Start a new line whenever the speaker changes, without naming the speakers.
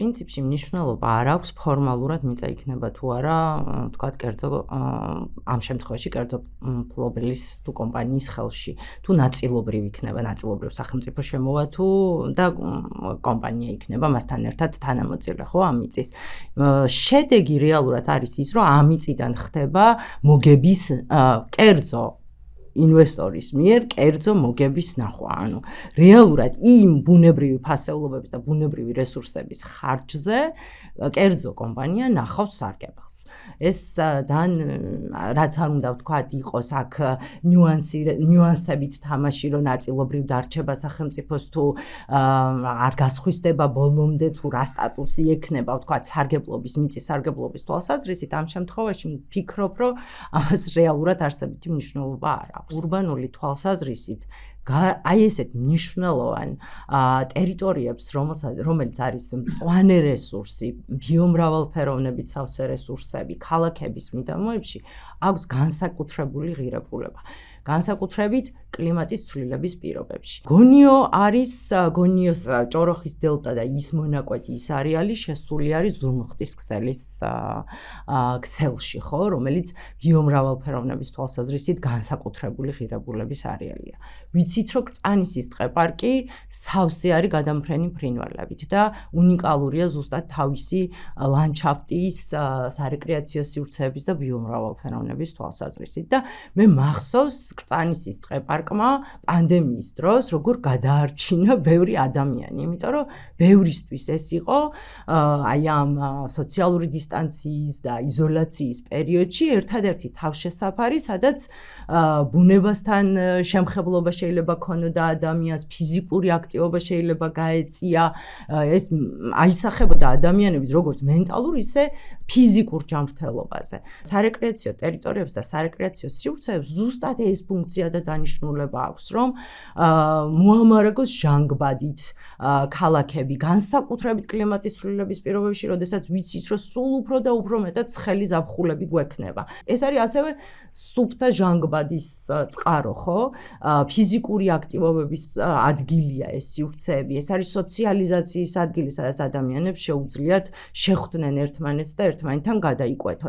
პრინციპში მნიშვნელობა არ აქვს ფორმალურად მიწა იქნება თუ არა, თქვათ კერძო ამ შემთხვევაში კერძო მფლობელის თუ კომპანიის ხელში, თუ ნაწილობრივ იქნება, ნაწილობრივ სახელმწიფო შემოვა თუ და კომპანია იქნება მასთან ერთად თანამოწილე, ხო, ამ მიწის. შედეგი რეალურად არის ის, რომ ამ მიწიდან ხდება მოგების კერძო ინვესტორის მიერ კერძო მოგების ნახვა. ანუ რეალურად იმ ბუნებრივი ფასეულობების და ბუნებრივი რესურსების ხარჯზე კერძო კომპანია ნახავს სარგებელს. ეს ძალიან რაც არ უნდა ვთქვათ, იყოს აქ ნიუანსებით თამაში, რომ ნაწილობრივ დარჩება სახელმწიფოს თუ არ გასხვისდება ბოლომდე თუ რა სტატუსი ექნება, ვთქვათ, სარგებლობის, მიწის სარგებლობის თვალსაზრისით, ამ შემთხვევაში ვფიქრობ, რომ ამას რეალურად არსებითი მნიშვნელობა არ აქვს. ურბანული თვალსაზრისით აი ესეთ მნიშვნელოვან ტერიტორიებს, რომელიც არის მწვანე რესურსი, ბიომრავალფეროვნებით სავსე რესურსები, ქალაქების მიდამოებში, აქვს განსაკუთრებული ღირებულება. განსაკუთრებით კლიმატის ცვლილების პირობებში. გონიოს ჭოროხის დელტა და ის მონაკვეთი ის არეალი შესული არის ზურმუხტის ქსელის ქსელში, ხო, რომელიც ბიომრავალფეროვნების თვალსაზრისით განსაკუთრებული ღირებულების არეალია. ვიცით, რომ კრწანისის ტყეპარკი სავსე არის გადამფრენი ფრინველებით და უნიკალურია ზუსტად თავისი ლანდშაფტის, სარეკრეაციო სივრცეების და ბიომრავალფეროვნების თვალსაზრისით და მე მახსოვს კრწანისის ტყეპარკმა პანდემიის დროს როგორ გადაარჩინა ბევრი ადამიანი, იმიტომ რომ ბევრისთვის ეს იყო აი ამ სოციალური დისტანციის და იზოლაციის პერიოდში ერთადერთი თავშესაფარი, სადაც ბუნებასთან შემხებლობა შეიძლება ქონოდა ადამიანს, ფიზიკური აქტივობა შეიძლება გაეწია, ეს აისახებოდა ადამიანების როგორც მენტალურ, ისე ფიზიკურ ჯანმრთელობაზე. სარეკრეაციო ტერიტორიებს და სარეკრეაციო სივრცეებს ზუსტად ეს ფუნქცია და დანიშნულება აქვს, რომ მოამარაგოს ჟანგბადით ქალაქები, განსაკუთრებით კლიმატის ცვლილების პირობებში, როდესაც ვიცით, რომ სულ უფრო და უფრო მეტად ცხელი ზაფხულები გვექნება. ეს არის ასევე სუფთა ჟანგბადის წყარო, ხო? ფიზიკური აქტივობების ადგილია ეს სივრცეები, ეს არის სოციალიზაციის ადგილი, სადაც ადამიანებს შეუძლიათ შეხვდნენ ერთმანეთს და ერთმანეთთან გადაიკვეთონ.